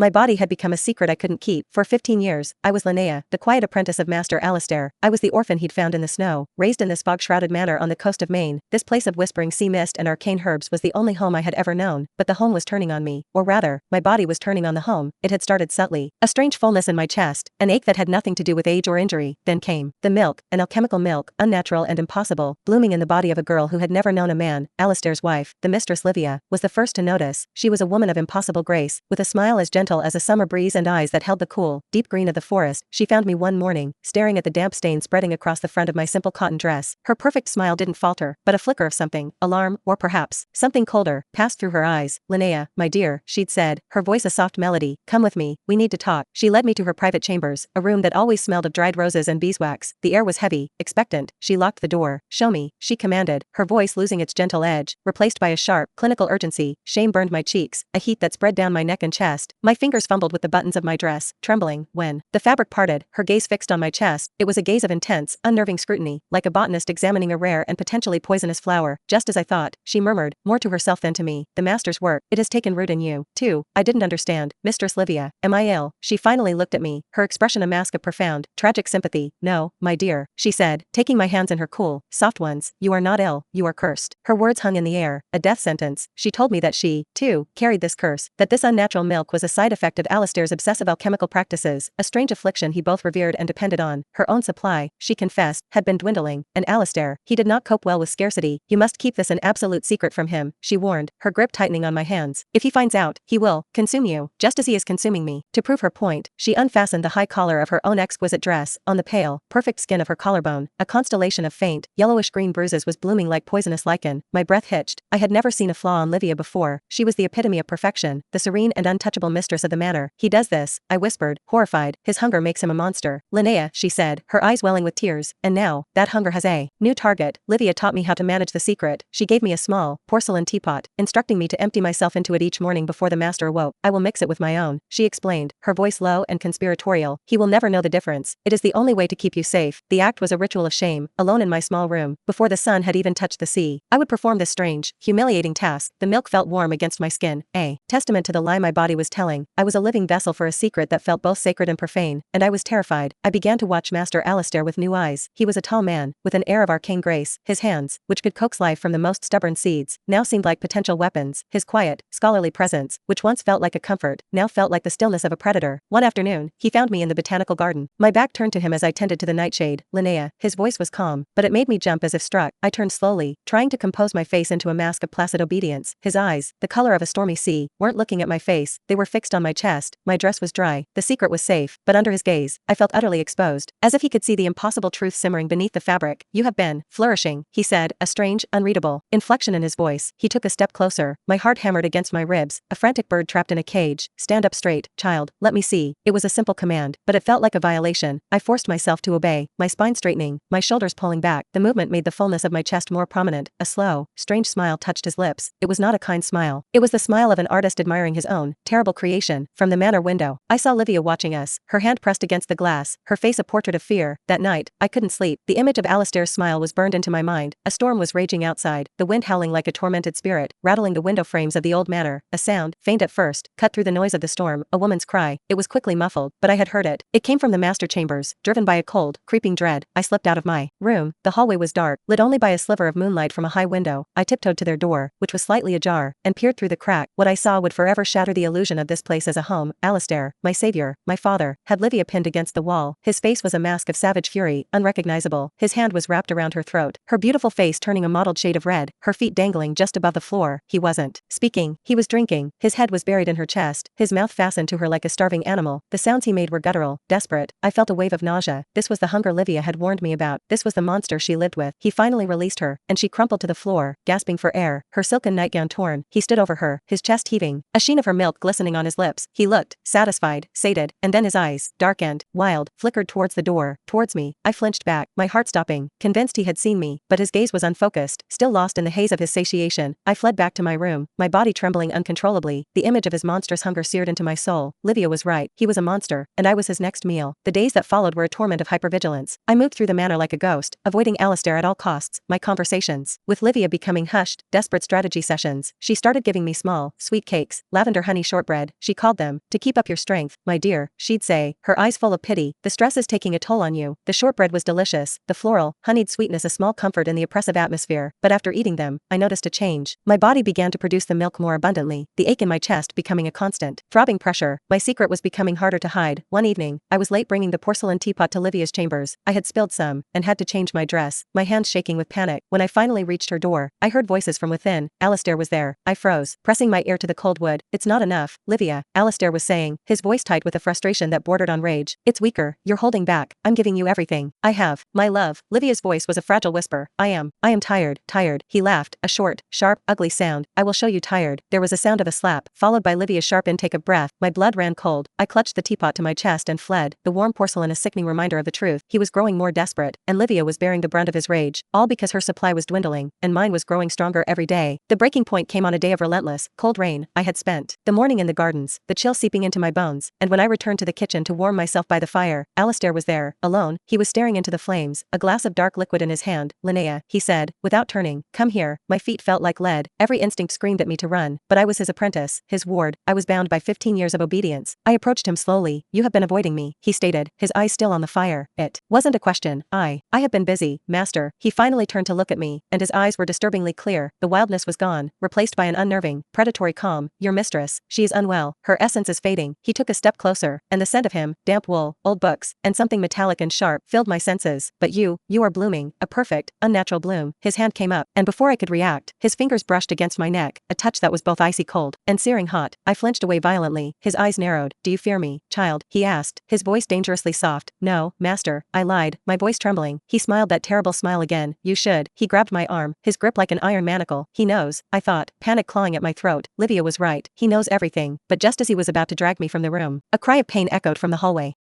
My body had become a secret I couldn't keep. For 15 years, I was Linnea, the quiet apprentice of Master Alistair. I was the orphan he'd found in the snow, raised in this fog-shrouded manor on the coast of Maine. This place of whispering sea mist and arcane herbs was the only home I had ever known, but the home was turning on me, or rather, my body was turning on the home. It had started subtly. A strange fullness in my chest, an ache that had nothing to do with age or injury. Then came the milk, an alchemical milk, unnatural and impossible, blooming in the body of a girl who had never known a man. Alistair's wife, the Mistress Livia, was the first to notice. She was a woman of impossible grace, with a smile as gentle as a summer breeze and eyes that held the cool, deep green of the forest. She found me one morning, staring at the damp stain spreading across the front of my simple cotton dress. Her perfect smile didn't falter, but a flicker of something, alarm, or perhaps something colder, passed through her eyes. "Linnea, my dear," she'd said, her voice a soft melody, "come with me, we need to talk." She led me to her private chambers, a room that always smelled of dried roses and beeswax. The air was heavy, expectant. She locked the door. "Show me," she commanded, her voice losing its gentle edge, replaced by a sharp, clinical urgency. Shame burned my cheeks, a heat that spread down my neck and chest. My fingers fumbled with the buttons of my dress, trembling. When the fabric parted, her gaze fixed on my chest, it was a gaze of intense, unnerving scrutiny, like a botanist examining a rare and potentially poisonous flower. "Just as I thought," she murmured, more to herself than to me. "The master's work, it has taken root in you, too." I didn't understand. "Mistress Livia, am I ill?" She finally looked at me, her expression a mask of profound, tragic sympathy. "No, my dear," she said, taking my hands in her cool, soft ones. "You are not ill, you are cursed." Her words hung in the air, a death sentence. She told me that she, too, carried this curse, that this unnatural milk was a side effect of Alistair's obsessive alchemical practices, a strange affliction he both revered and depended on. Her own supply, she confessed, had been dwindling, and Alistair, he did not cope well with scarcity. "You must keep this an absolute secret from him," she warned, her grip tightening on my hands. "If he finds out, he will consume you, just as he is consuming me." To prove her point, she unfastened the high collar of her own exquisite dress. On the pale, perfect skin of her collarbone, a constellation of faint, yellowish-green bruises was blooming like poisonous lichen. My breath hitched. I had never seen a flaw on Livia before. She was the epitome of perfection, the serene and untouchable mistress of the manor. "He does this," I whispered, horrified. "His hunger makes him a monster." "Linnea," she said, her eyes welling with tears, "and now, that hunger has a new target. Livia taught me how to manage the secret." She gave me a small, porcelain teapot, instructing me to empty myself into it each morning before the master awoke. "I will mix it with my own," she explained, her voice low and conspiratorial. "He will never know the difference. It is the only way to keep you safe." The act was a ritual of shame, alone in my small room, before the sun had even touched the sea. I would perform this strange, humiliating task. The milk felt warm against my skin, a testament to the lie my body was telling. I was a living vessel for a secret that felt both sacred and profane, and I was terrified. I began to watch Master Alistair with new eyes. He was a tall man, with an air of arcane grace. His hands, which could coax life from the most stubborn seeds, now seemed like potential weapons. His quiet, scholarly presence, which once felt like a comfort, now felt like the stillness of a predator. One afternoon, he found me in the botanical garden. My back turned to him as I tended to the nightshade. "Linnea," his voice was calm, but it made me jump as if struck. I turned slowly, trying to compose my face into a mask of placid obedience. His eyes, the color of a stormy sea, weren't looking at my face, they were fixed on my chest. My dress was dry, the secret was safe, but under his gaze, I felt utterly exposed, as if he could see the impossible truth simmering beneath the fabric. "You have been flourishing," he said, a strange, unreadable inflection in his voice. He took a step closer. My heart hammered against my ribs, a frantic bird trapped in a cage. "Stand up straight, child, let me see." It was a simple command, but it felt like a violation. I forced myself to obey, my spine straightening, my shoulders pulling back. The movement made the fullness of my chest more prominent. A slow, strange smile touched his lips. It was not a kind smile. It was the smile of an artist admiring his own terrible creation. From the manor window, I saw Livia watching us, her hand pressed against the glass, her face a portrait of fear. That night, I couldn't sleep. The image of Alistair's smile was burned into my mind. A storm was raging outside, the wind howling like a tormented spirit, rattling the window frames of the old manor. A sound, faint at first, cut through the noise of the storm, a woman's cry. It was quickly muffled, but I had heard it. It came from the master chambers, driven by a cold, creeping dread. I slipped out of my room. The hallway was dark, lit only by a sliver of moonlight from a high window. I tiptoed to their door, which was slightly ajar, and peered through the crack. What I saw would forever shatter the illusion of this place as a home. Alistair, my savior, my father, had Livia pinned against the wall. His face was a mask of savage fury, unrecognizable. His hand was wrapped around her throat, her beautiful face turning a mottled shade of red, her feet dangling just above the floor. He wasn't speaking, he was drinking. His head was buried in her chest, his mouth fastened to her like a starving animal. The sounds he made were guttural, desperate. I felt a wave of nausea. This was the hunger Livia had warned me about. This was the monster she lived with. He finally released her, and she crumpled to the floor, gasping for air, her silken nightgown torn. He stood over her, his chest heaving, a sheen of her milk glistening on his lips. He looked satisfied, sated, and then his eyes, dark and wild, flickered towards the door, towards me. I flinched back, my heart stopping, convinced he had seen me, but his gaze was unfocused, still lost in the haze of his satiation. I fled back to my room, my body trembling uncontrollably. The image of his monstrous hunger seared into my soul. Livia was right. He was a monster, and I was his next meal. The days that followed were a torment of hypervigilance. I moved through the manor like a ghost, avoiding Alistair at all costs. My conversations with Livia becoming hushed, desperate strategy sessions. She started giving me small, sweet cakes, lavender honey shortbread. She she called them, to keep up your strength, my dear, she'd say, her eyes full of pity. The stress is taking a toll on you. The shortbread was delicious, the floral, honeyed sweetness a small comfort in the oppressive atmosphere, but after eating them, I noticed a change. My body began to produce the milk more abundantly, the ache in my chest becoming a constant, throbbing pressure. My secret was becoming harder to hide. One evening, I was late bringing the porcelain teapot to Livia's chambers. I had spilled some, and had to change my dress, my hands shaking with panic. When I finally reached her door, I heard voices from within. Alistair was there. I froze, pressing my ear to the cold wood. It's not enough, Livia, Alistair was saying, his voice tight with a frustration that bordered on rage. It's weaker, you're holding back. I'm giving you everything I have, my love. Livia's voice was a fragile whisper. I am tired. He laughed, a short, sharp, ugly sound. I will show you tired. There was a sound of a slap, followed by Livia's sharp intake of breath. My blood ran cold. I clutched the teapot to my chest and fled, the warm porcelain a sickening reminder of the truth. He was growing more desperate, and Livia was bearing the brunt of his rage, all because her supply was dwindling, and mine was growing stronger every day. The breaking point came on a day of relentless, cold rain. I had spent the morning in the gardens, the chill seeping into my bones, and when I returned to the kitchen to warm myself by the fire, Alistair was there, alone. He was staring into the flames, a glass of dark liquid in his hand. Linnea, he said, without turning, come here. My feet felt like lead, every instinct screamed at me to run, but I was his apprentice, his ward. I was bound by 15 years of obedience. I approached him slowly. You have been avoiding me, he stated, his eyes still on the fire. It wasn't a question. I have been busy, master. He finally turned to look at me, and his eyes were disturbingly clear. The wildness was gone, replaced by an unnerving, predatory calm. Your mistress, she is unwell, her essence is fading. He took a step closer, and the scent of him, damp wool, old books, and something metallic and sharp, filled my senses. But you are blooming, a perfect, unnatural bloom. His hand came up, and before I could react, his fingers brushed against my neck, a touch that was both icy cold and searing hot. I flinched away violently. His eyes narrowed. Do you fear me, child? He asked, his voice dangerously soft. No, master, I lied, my voice trembling. He smiled that terrible smile again. You should. He grabbed my arm, his grip like an iron manacle. He knows, I thought, panic clawing at my throat. Livia was right. He knows everything. But just as he was about to drag me from the room, a cry of pain echoed from the hallway.